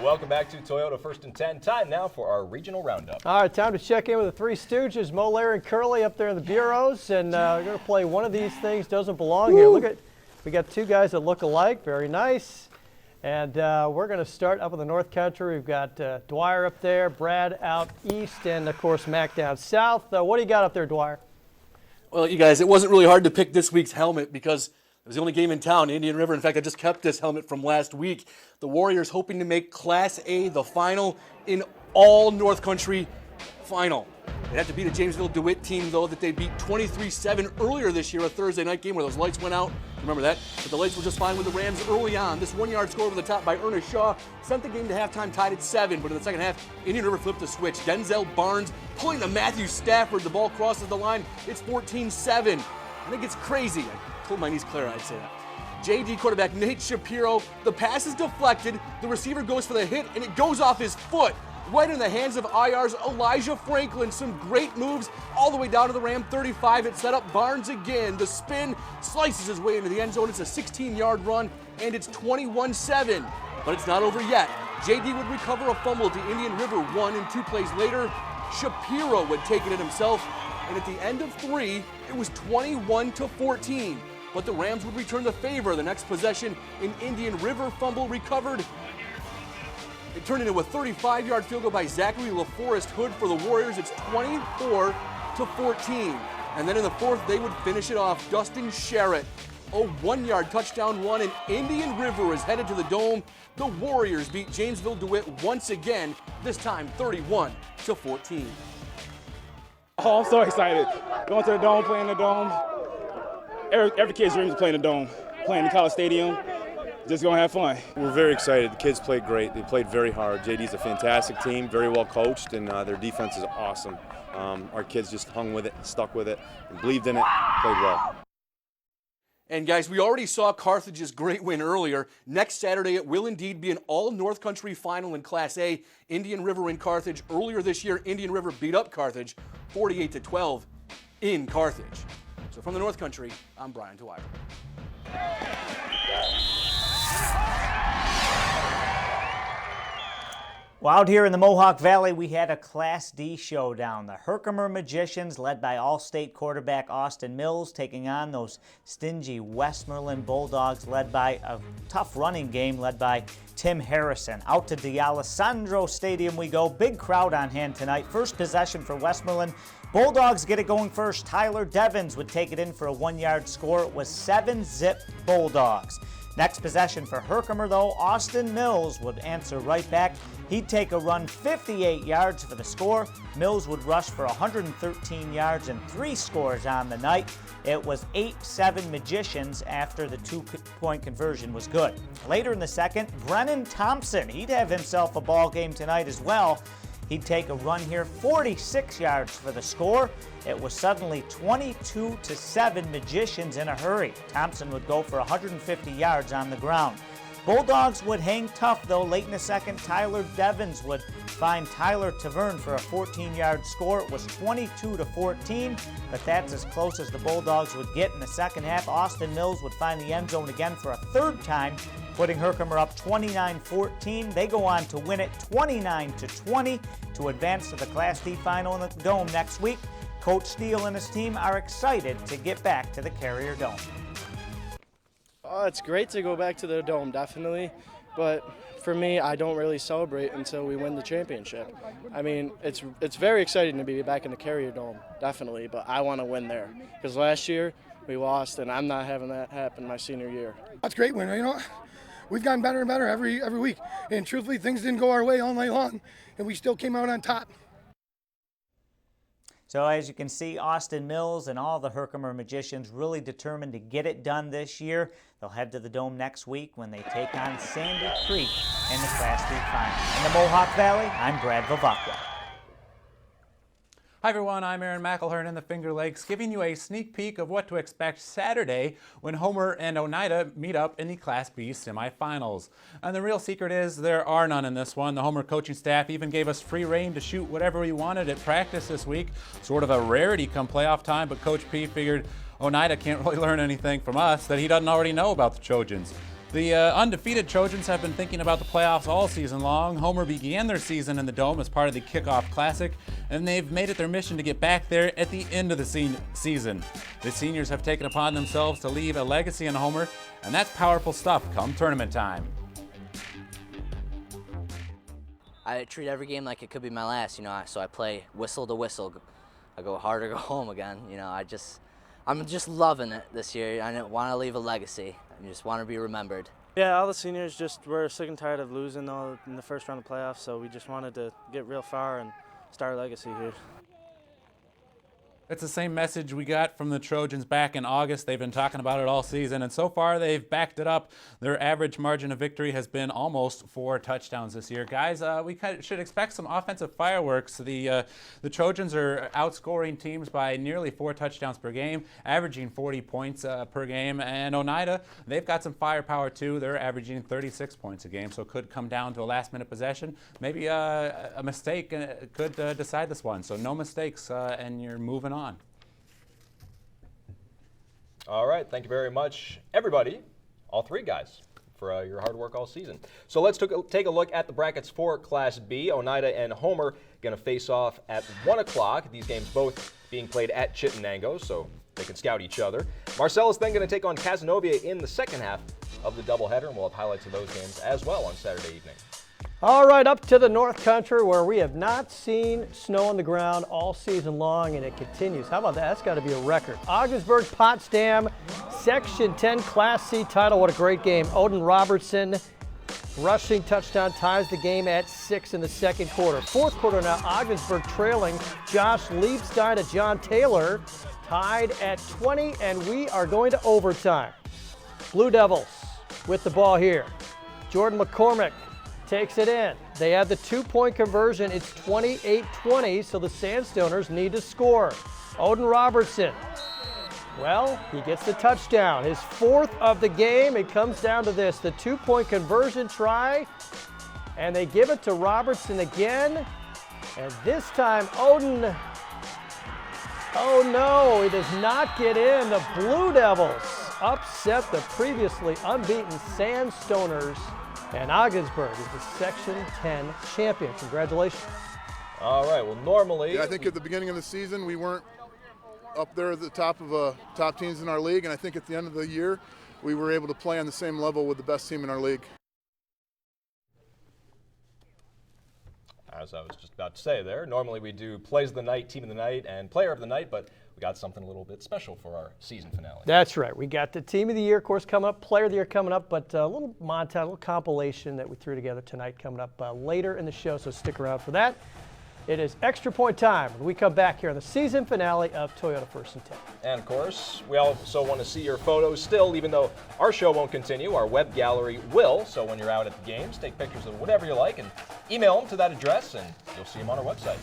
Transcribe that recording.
Welcome back to Toyota First and 10. Time now for our regional roundup. All right, time to check in with the Three Stooges, Mo, Larry, and Curly up there in the bureaus, and we're going to play One of These Things Doesn't Belong Here. Look at, we got two guys that look alike, very nice. And we're going to start up in the North Country. We've got Dwyer up there, Brad out east, and of course Mac down south. What do you got up there, Dwyer? Well, you guys, it wasn't really hard to pick this week's helmet because it was the only game in town, Indian River. In fact, I just kept this helmet from last week. The Warriors hoping to make Class A the final in all North Country final. They had to beat a Jamesville DeWitt team, though, that they beat 23-7 earlier this year, a Thursday night game where those lights went out. Remember that? But the lights were just fine with the Rams early on. This one-yard score over the top by Ernest Shaw sent the game to halftime tied at 7, but in the second half, Indian River flipped the switch. Denzel Barnes pulling to Matthew Stafford. The ball crosses the line. It's 14-7. And it gets crazy. I told my niece Clara I'd say that. JD quarterback Nate Shapiro. The pass is deflected. The receiver goes for the hit, and it goes off his foot. Right in the hands of IR's Elijah Franklin. Some great moves all the way down to the Ram 35. It set up Barnes again. The spin slices his way into the end zone. It's a 16-yard run, and it's 21-7. But it's not over yet. JD would recover a fumble to Indian River 1, and 2 plays later, Shapiro would take it himself. And at the end of 3, it was 21-14. But the Rams would return the favor. The next possession, an Indian River fumble recovered. It turned into a 35-yard field goal by Zachary LaForest Hood for the Warriors. It's 24-14. And then in the 4th, they would finish it off. Dustin Sherritt, a 1-yard touchdown run, and Indian River is headed to the Dome. The Warriors beat Jamesville DeWitt once again, this time 31-14. Oh, I'm so excited. Going to the Dome, playing the Dome. Every kid's dream is playing the Dome, playing the College Stadium. Just going to have fun. We're very excited. The kids played great. They played very hard. JD's a fantastic team, very well coached, and their defense is awesome. Our kids just hung with it, stuck with it, and believed in it, played well. And guys, we already saw Carthage's great win earlier. Next Saturday, it will indeed be an all-North Country final in Class A. Indian River in Carthage. Earlier this year, Indian River beat up Carthage 48-12 in Carthage. So from the North Country, I'm Brian Dwyer. Well, out here in the Mohawk Valley, we had a Class D showdown. The Herkimer Magicians, led by All-State quarterback Austin Mills, taking on those stingy Westmoreland Bulldogs, led by a tough running game, led by Tim Harrison. Out to D'Alessandro Stadium we go. Big crowd on hand tonight. First possession for Westmoreland. Bulldogs get it going first. Tyler Devins would take it in for a 1-yard score. It was 7-zip Bulldogs. Next possession for Herkimer, though, Austin Mills would answer right back. He'd take a run 58 yards for the score. Mills would rush for 113 yards and 3 scores on the night. It was 8-7 Magicians after the 2-point conversion was good. Later in the second, Brennan Thompson, he'd have himself a ball game tonight as well. He'd take a run here, 46 yards for the score. It was suddenly 22-7 Magicians in a hurry. Thompson would go for 150 yards on the ground. Bulldogs would hang tough, though. Late in the second, Tyler Devins would find Tyler Taverne for a 14-yard score. It was 22-14, but that's as close as the Bulldogs would get in the second half. Austin Mills would find the end zone again for a 3rd time, putting Herkimer up 29-14. They go on to win it 29-20 to advance to the Class D final in the Dome next week. Coach Steele and his team are excited to get back to the Carrier Dome. Oh, it's great to go back to the Dome, definitely. But for me, I don't really celebrate until we win the championship. I mean, it's very exciting to be back in the Carrier Dome, definitely, but I want to win there. Because last year, we lost, and I'm not having that happen my senior year. That's a great win. You know, we've gotten better and better every week. And truthfully, things didn't go our way all night long, and we still came out on top. So as you can see, Austin Mills and all the Herkimer Magicians really determined to get it done this year. They'll head to the Dome next week when they take on Sandy Creek in the Class D final. In the Mohawk Valley, I'm Brad Vavakwa. Hi everyone, I'm Aaron McElhern in the Finger Lakes, giving you a sneak peek of what to expect Saturday when Homer and Oneida meet up in the Class B semifinals. And the real secret is there are none in this one. The Homer coaching staff even gave us free reign to shoot whatever we wanted at practice this week. Sort of a rarity come playoff time, but Coach P figured Oneida can't really learn anything from us that he doesn't already know about the Trojans. The undefeated Trojans have been thinking about the playoffs all season long. Homer began their season in the Dome as part of the Kickoff Classic, and they've made it their mission to get back there at the end of the season. The seniors have taken upon themselves to leave a legacy in Homer, and that's powerful stuff come tournament time. I treat every game like it could be my last, so I play whistle to whistle. I go hard or go home again. I'm just loving it this year. I don't want to leave a legacy. I just want to be remembered. Yeah, all the seniors were sick and tired of losing in the first round of playoffs, so we just wanted to get real far and start a legacy here. It's the same message we got from the Trojans back in August. They've been talking about it all season, and so far they've backed it up. Their average margin of victory has been almost 4 touchdowns this year. Guys, we should expect some offensive fireworks. The Trojans are outscoring teams by nearly 4 touchdowns per game, averaging 40 points per game. And Oneida, they've got some firepower too. They're averaging 36 points a game, so it could come down to a last-minute possession. Maybe a mistake could decide this one. So no mistakes, and you're moving on. All right, thank you very much, everybody, all 3 guys, for your hard work all season. So let's take a look at the brackets for Class B. Oneida and Homer going to face off at 1 o'clock. These games both being played at Chittenango, so they can scout each other. Marcellus then going to take on Cazenovia in the second half of the doubleheader, and we'll have highlights of those games as well on Saturday evening. All right, up to the North Country where we have not seen snow on the ground all season long, and it continues. How about that? That's got to be a record. Augsburg, Potsdam, Section 10 Class C title. What a great game. Odin Robertson, rushing touchdown, ties the game at 6 in the second quarter. Fourth quarter now, Augsburg trailing. Josh Liebstein to John Taylor, tied at 20, and we are going to overtime. Blue Devils with the ball here. Jordan McCormick takes it in. They have the 2-point conversion. It's 28-20, so the Sandstoners need to score. Odin Robertson, well, he gets the touchdown. His 4th of the game. It comes down to this, the 2-point conversion try, and they give it to Robertson again. And this time, Odin, oh no, he does not get in. The Blue Devils upset the previously unbeaten Sandstoners. And Augsburg is the Section 10 champion. Congratulations. All right, well, normally... Yeah, I think at the beginning of the season, we weren't up there at the top of top teams in our league, and I think at the end of the year, we were able to play on the same level with the best team in our league. As I was just about to say there, normally we do Plays of the Night, Team of the Night, and Player of the Night, but we got something a little bit special for our season finale. That's right. We got the Team of the Year, of course, coming up, Player of the Year coming up, but a little montage, a little compilation that we threw together tonight coming up later in the show, so stick around for that. It is extra point time when we come back here on the season finale of Toyota First and 10. And of course, we also want to see your photos still, even though our show won't continue. Our web gallery will, so when you're out at the games, take pictures of whatever you like and email them to that address, and you'll see them on our website.